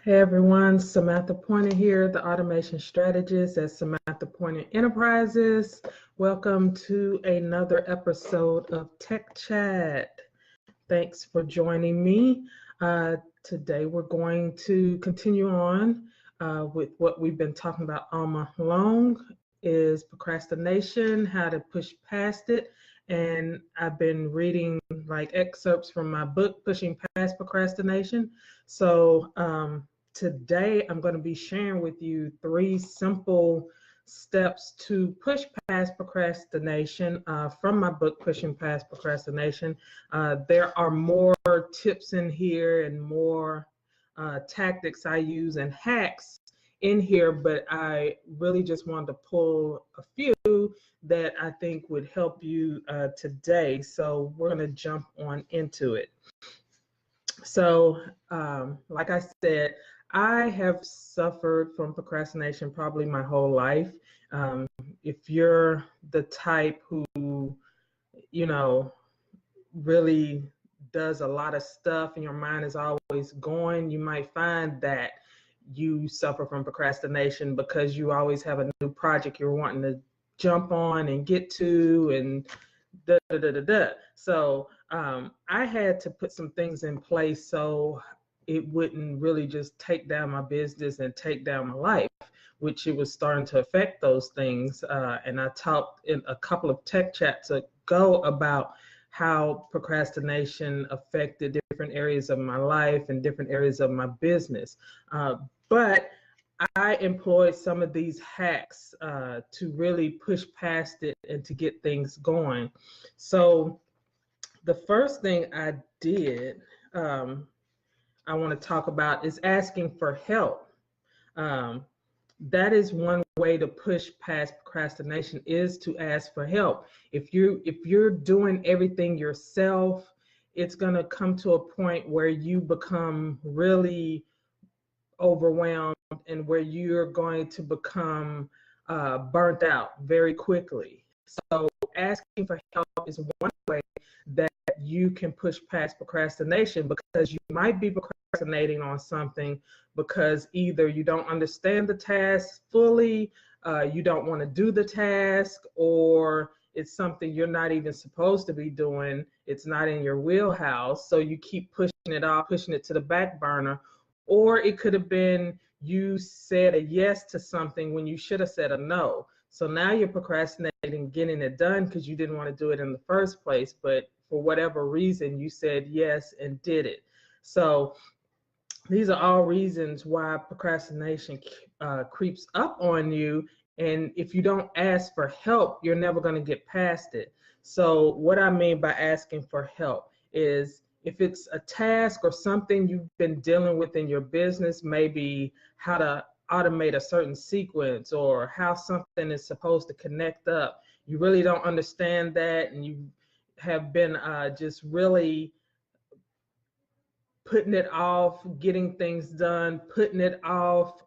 Hey everyone, Samantha Pointer here, the automation strategist at Samantha Pointer Enterprises. Welcome to another episode of Tech Chat. Thanks for joining me. Today we're going to continue on with what we've been talking about all month long is procrastination, how to push past it. And I've been reading like excerpts from my book, Pushing Past Procrastination. So today I'm going to be sharing with you 3 simple steps to push past procrastination from my book, Pushing Past Procrastination. There are more tips in here and more tactics I use and hacks in here, but I really just wanted to pull a few that I think would help you today. So we're going to jump on into it. So, like I said, I have suffered from procrastination probably my whole life. If you're the type who, really does a lot of stuff and your mind is always going, you might find that you suffer from procrastination because you always have a new project you're wanting to jump on and get to and da da da da da. So I had to put some things in place so it wouldn't really just take down my business and take down my life, which it was starting to affect those things. And I talked in a couple of tech chats ago about how procrastination affected different areas of my life and different areas of my business. But I employed some of these hacks to really push past it and to get things going. So the first thing I did, I want to talk about is asking for help. That is one way to push past procrastination, is to ask for help. If you're doing everything yourself, it's going to come to a point where you become really overwhelmed and where you're going to become burnt out very quickly. So asking for help is one way that you can push past procrastination, because you might be procrastinating on something because either you don't understand the task fully, you don't want to do the task, or it's something you're not even supposed to be doing. It's not in your wheelhouse, so you keep pushing it off, pushing it to the back burner. Or it could have been you said a yes to something when you should have said a no. So now you're procrastinating getting it done because you didn't want to do it in the first place, but for whatever reason you said yes and did it. So these are all reasons why procrastination creeps up on you. And if you don't ask for help, you're never going to get past it. So what I mean by asking for help is, if it's a task or something you've been dealing with in your business, maybe how to automate a certain sequence or how something is supposed to connect up, you really don't understand that, and you have been just really putting it off getting things done, putting it off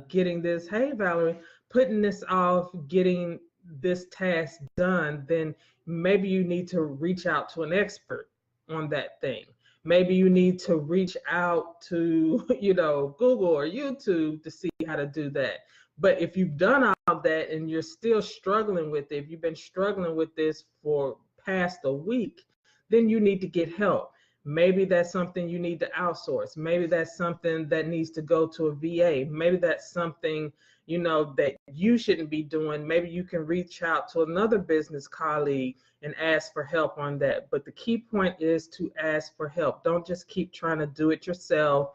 getting this, hey Valerie, putting this off getting this task done, then maybe you need to reach out to an expert on that thing. Maybe you need to reach out to, Google or YouTube to see how to do that. But if you've done all that and you're still struggling with it, if you've been struggling with this for past a week, then you need to get help. Maybe that's something you need to outsource. Maybe that's something that needs to go to a VA. Maybe that's something, that you shouldn't be doing. Maybe you can reach out to another business colleague and ask for help on that. But the key point is to ask for help. Don't just keep trying to do it yourself,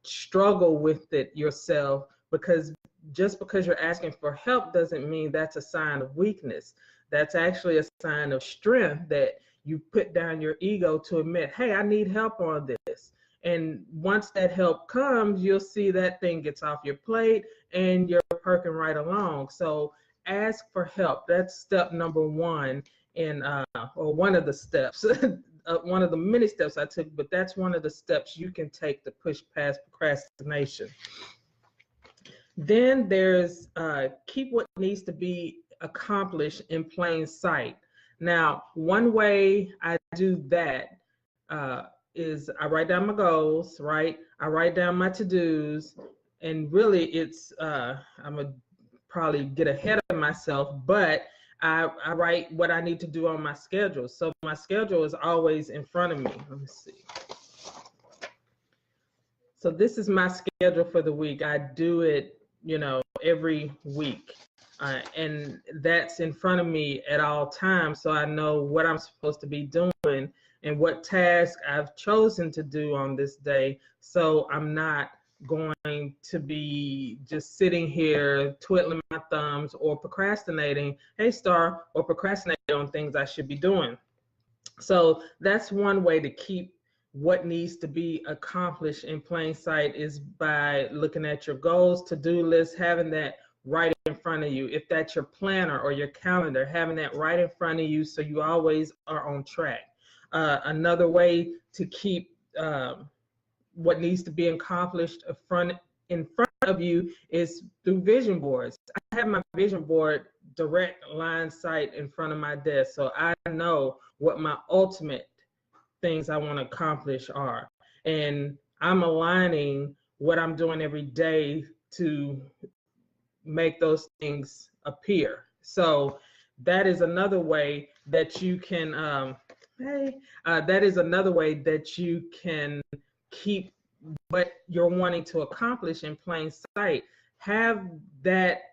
struggle with it yourself, because just because you're asking for help doesn't mean that's a sign of weakness. That's actually a sign of strength, that you put down your ego to admit, hey, I need help on this. And once that help comes, you'll see that thing gets off your plate and you're perking right along. So ask for help. That's step number one, or one of the steps, one of the many steps I took, but that's one of the steps you can take to push past procrastination. Then there's keep what needs to be accomplished in plain sight. Now, one way I do that is I write down my goals, right? I write down my to-dos, and really it's I'm gonna probably get ahead of myself, but I write what I need to do on my schedule. So my schedule is always in front of me. Let me see. So this is my schedule for the week. I do it, every week. And that's in front of me at all times, so I know what I'm supposed to be doing and what task I've chosen to do on this day, so I'm not going to be just sitting here twiddling my thumbs or procrastinating, hey Star, or procrastinating on things I should be doing. So that's one way to keep what needs to be accomplished in plain sight, is by looking at your goals, to-do list, having that right in front of you. If that's your planner or your calendar, having that right in front of you so you always are on track. Another way to keep what needs to be accomplished in front of you is through vision boards. I have my vision board direct line sight in front of my desk, so I know what my ultimate things I want to accomplish are, and I'm aligning what I'm doing every day to make those things appear. So that is another way that you can that is another way that you can keep what you're wanting to accomplish in plain sight. Have that.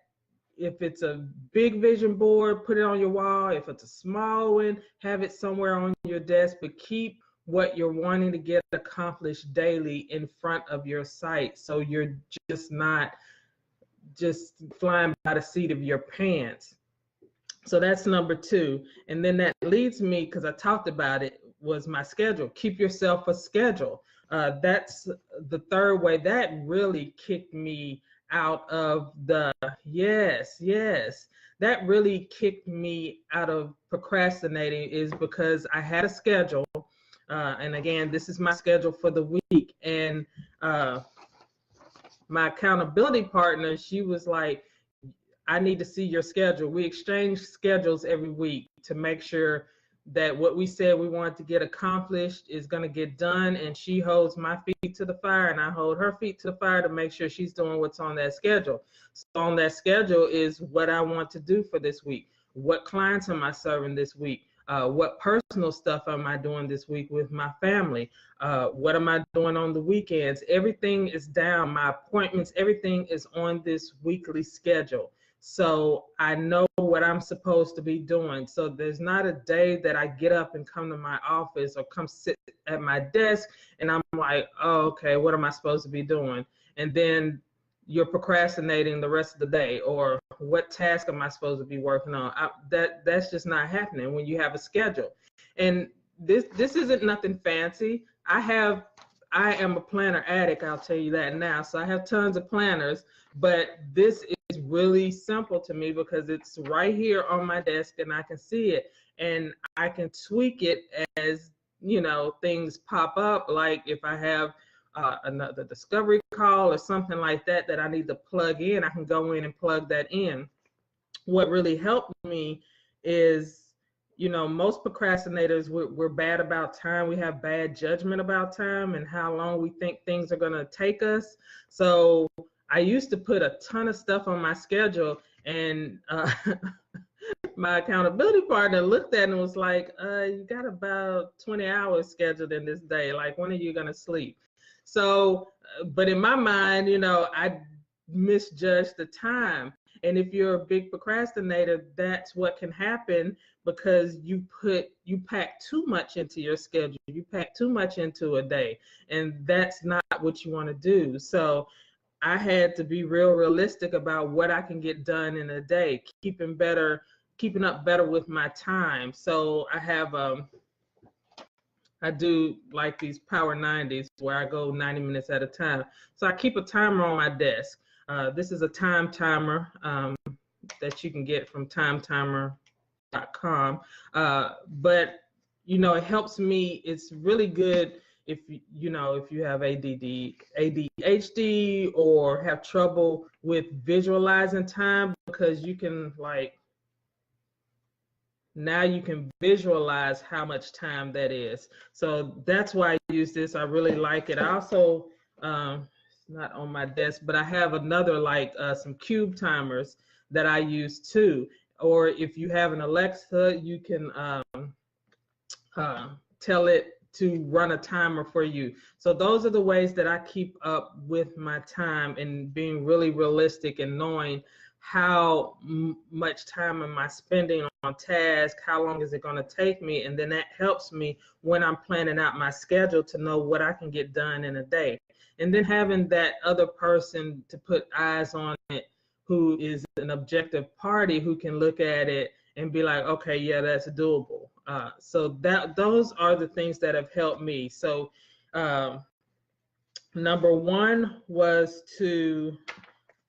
If it's a big vision board, put it on your wall. If it's a small one, have it somewhere on your desk, but keep what you're wanting to get accomplished daily in front of your sight, so you're just not just flying by the seat of your pants. So that's number two. And then that leads me, because I talked about it, was my schedule. Keep yourself a schedule. That's the third way. That really kicked me out of the, yes, that really kicked me out of procrastinating, is because I had a schedule. And again, this is my schedule for the week. And my accountability partner, she was like, I need to see your schedule. We exchange schedules every week to make sure that what we said we wanted to get accomplished is going to get done. And she holds my feet to the fire, and I hold her feet to the fire to make sure she's doing what's on that schedule. So on that schedule is what I want to do for this week. What clients am I serving this week? What personal stuff am I doing this week with my family? What am I doing on the weekends? Everything is down. My appointments, everything is on this weekly schedule. So I know what I'm supposed to be doing. So there's not a day that I get up and come to my office or come sit at my desk and I'm like, oh, okay, what am I supposed to be doing? And then you're procrastinating the rest of the day, or what task am I supposed to be working on? That's just not happening when you have a schedule. And this isn't nothing fancy. I am a planner addict, I'll tell you that now. So I have tons of planners, but this is really simple to me because it's right here on my desk and I can see it, and I can tweak it as, things pop up. Like if I have another discovery call or something like that that I need to plug in, I can go in and plug that in. What really helped me is, most procrastinators, we're bad about time. We have bad judgment about time and how long we think things are going to take us. So I used to put a ton of stuff on my schedule, and my accountability partner looked at it and was like, you got about 20 hours scheduled in this day. Like, when are you going to sleep? So, but in my mind, I misjudged the time. And if you're a big procrastinator, that's what can happen, because you pack too much into your schedule. You pack too much into a day, and that's not what you want to do. So I had to be realistic about what I can get done in a day, keeping up better with my time. So I do like these Power 90s where I go 90 minutes at a time. So I keep a timer on my desk. This is a time timer that you can get from timetimer.com. But, it helps me. It's really good if you have ADHD or have trouble with visualizing time, because you can now you can visualize how much time that is. So that's why I use this. I really like it. I also, it's not on my desk, but I have another, like some cube timers that I use too. Or if you have an Alexa, you can tell it to run a timer for you. So those are the ways that I keep up with my time and being really realistic and knowing how much time am I spending on task, how long is it going to take me, and then that helps me when I'm planning out my schedule to know what I can get done in a day. And then having that other person to put eyes on it who is an objective party who can look at it and be like, okay, yeah, that's doable. So those are the things that have helped me. So number one was to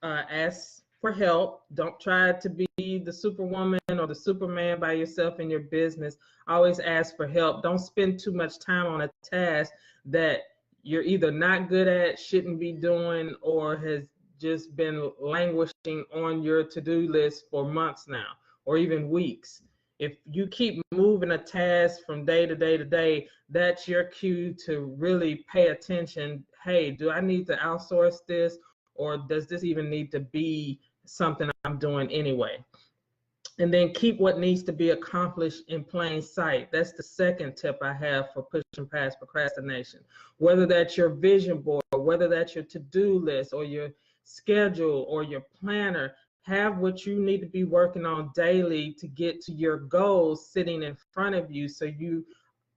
ask for help. Don't try to be the superwoman or the superman by yourself in your business. Always ask for help. Don't spend too much time on a task that you're either not good at, shouldn't be doing, or has just been languishing on your to-do list for months now, or even weeks. If you keep moving a task from day to day to day, that's your cue to really pay attention. Hey, do I need to outsource this? Or does this even need to be something I'm doing anyway? And then keep what needs to be accomplished in plain sight. That's the second tip I have for pushing past procrastination. Whether that's your vision board, or whether that's your to-do list or your schedule or your planner, have what you need to be working on daily to get to your goals sitting in front of you, so you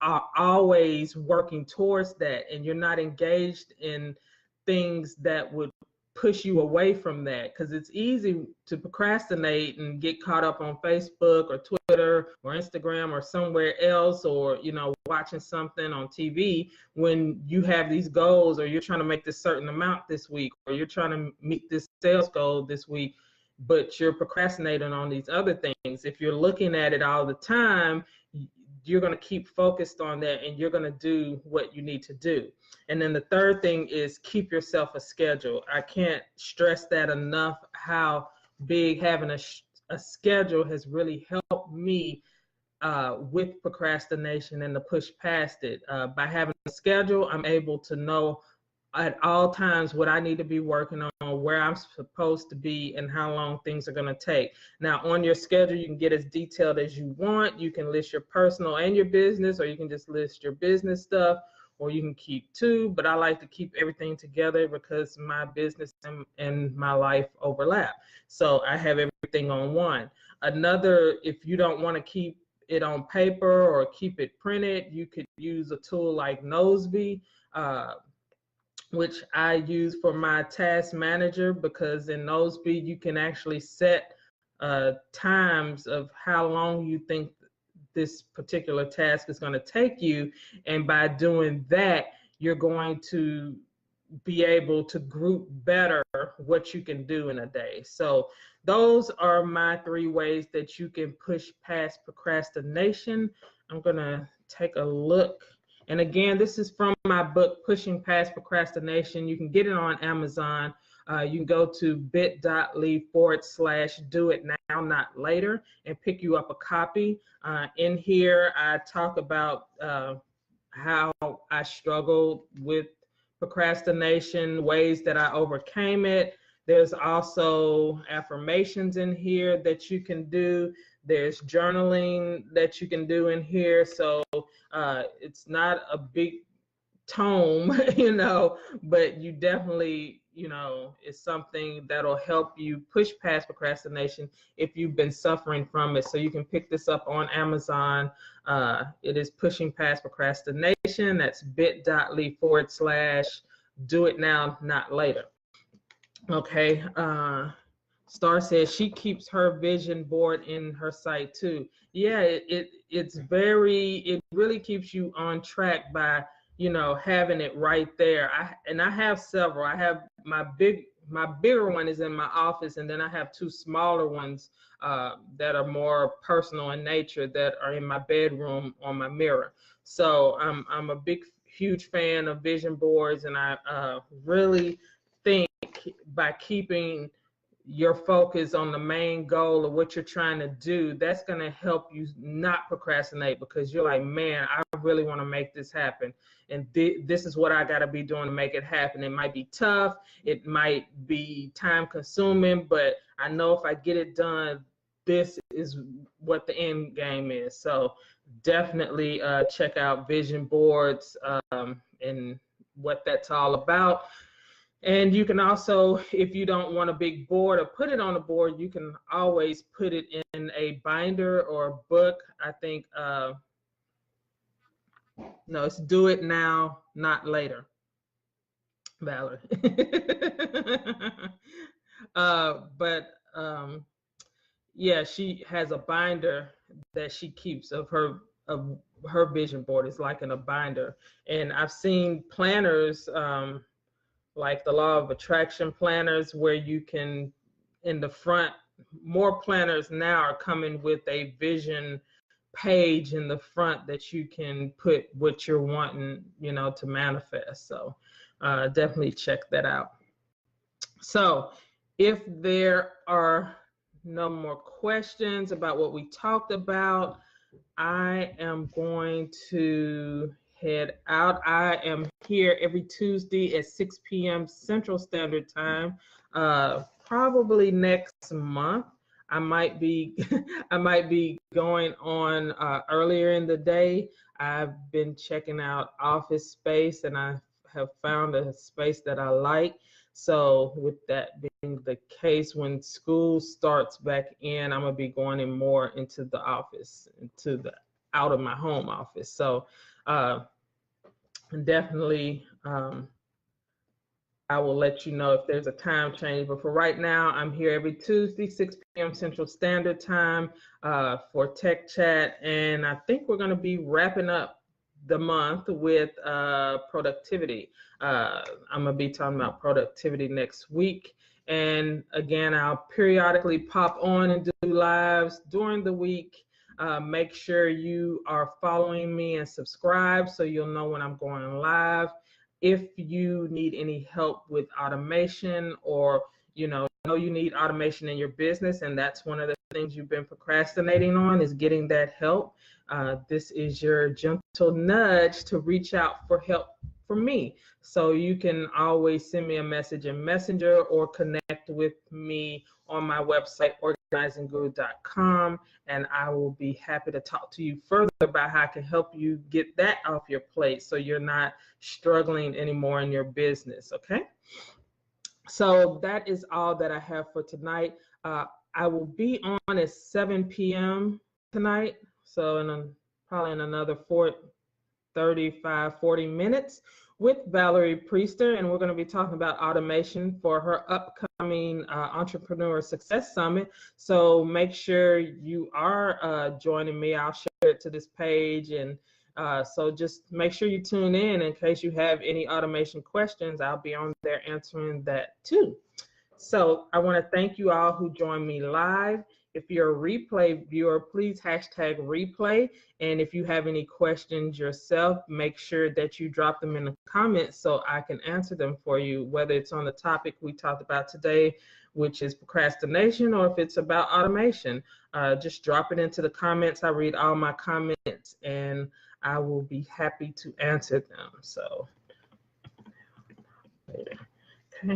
are always working towards that and you're not engaged in things that would push you away from that, because it's easy to procrastinate and get caught up on Facebook or Twitter or Instagram or somewhere else, or watching something on TV when you have these goals, or you're trying to make this certain amount this week, or you're trying to meet this sales goal this week, but you're procrastinating on these other things. If you're looking at it all the time, you're going to keep focused on that and you're going to do what you need to do. And then the third thing is keep yourself a schedule. I can't stress that enough, how big having a schedule has really helped me with procrastination and to push past it. By having a schedule, I'm able to know at all times what I need to be working on, where I'm supposed to be, and how long things are going to take. Now, on your schedule, you can get as detailed as you want. You can list your personal and your business, or you can just list your business stuff, or you can keep two, but I like to keep everything together because my business and my life overlap. So I have everything on one. Another, if you don't want to keep it on paper or keep it printed, you could use a tool like Noseby, which I use for my task manager, because in Noseby you can actually set times of how long you think this particular task is going to take you, and by doing that you're going to be able to group better what you can do in a day. So those are my 3 ways that you can push past procrastination. I'm going to take a look. And again, this is from my book, Pushing Past Procrastination. You can get it on Amazon. You can go to bit.ly/do-it-now-not-later and pick you up a copy. In here, I talk about how I struggled with procrastination, ways that I overcame it. There's also affirmations in here that you can do. There's journaling that you can do in here. So it's not a big tome, but you definitely, it's something that'll help you push past procrastination if you've been suffering from it. So you can pick this up on Amazon. It is Pushing Past Procrastination. That's bit.ly/do-it-now-not-later. Okay. Star says she keeps her vision board in her site too. Yeah, it really keeps you on track by having it right there. I have several. I have my bigger one is in my office, and then I have 2 smaller ones that are more personal in nature that are in my bedroom on my mirror. So I'm a huge fan of vision boards, and I really think by keeping your focus on the main goal of what you're trying to do, that's going to help you not procrastinate, because you're like, man, I really want to make this happen. And this is what I got to be doing to make it happen. It might be tough. It might be time consuming, but I know if I get it done, this is what the end game is. So definitely check out vision boards and what that's all about. And you can also, if you don't want a big board or put it on a board, you can always put it in a binder or a book. I think, no, it's do it now, not later, Valerie. Yeah, she has a binder that she keeps of her vision board. It's like in a binder. And I've seen planners, like the law of attraction planners, where you can, in the front, more planners now are coming with a vision page in the front that you can put what you're wanting, to manifest. So definitely check that out. So if there are no more questions about what we talked about, I am going to head out. I am here every Tuesday at 6 p.m. Central Standard Time. Probably next month, I might be going on earlier in the day. I've been checking out office space, and I have found a space that I like. So with that being the case, when school starts back in, I'm gonna be going in more into the office, out of my home office. So definitely I will let you know if there's a time change. But for right now, I'm here every Tuesday, 6 p.m. Central Standard Time for Tech Chat. And I think we're gonna be wrapping up the month with productivity. I'm gonna be talking about productivity next week. And again, I'll periodically pop on and do lives during the week. Make sure you are following me and subscribe so you'll know when I'm going live. If you need any help with automation, or you know you need automation in your business, and that's one of the things you've been procrastinating on, is getting that help, this is your gentle nudge to reach out for help from me. So you can always send me a message in Messenger or connect with me on my website, organizingguru.com, and I will be happy to talk to you further about how I can help you get that off your plate so you're not struggling anymore in your business, okay? So that is all that I have for tonight. I will be on at 7 p.m. tonight, so probably in another 35, 40 minutes with Valerie Priester, and we're going to be talking about automation for her upcoming Entrepreneur Success Summit. So make sure you are joining me. I'll share it to this page, and so just make sure you tune in case you have any automation questions. I'll be on there answering that too. So I want to thank you all who joined me live. If you're a replay viewer, please hashtag replay. And if you have any questions yourself, make sure that you drop them in the comments so I can answer them for you, whether it's on the topic we talked about today, which is procrastination, or if it's about automation. Just drop it into the comments. I read all my comments and I will be happy to answer them. So, okay,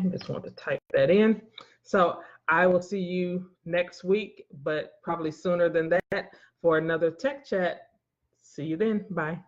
just want to type that in. So I will see you next week, but probably sooner than that, for another Tech Chat. See you then. Bye.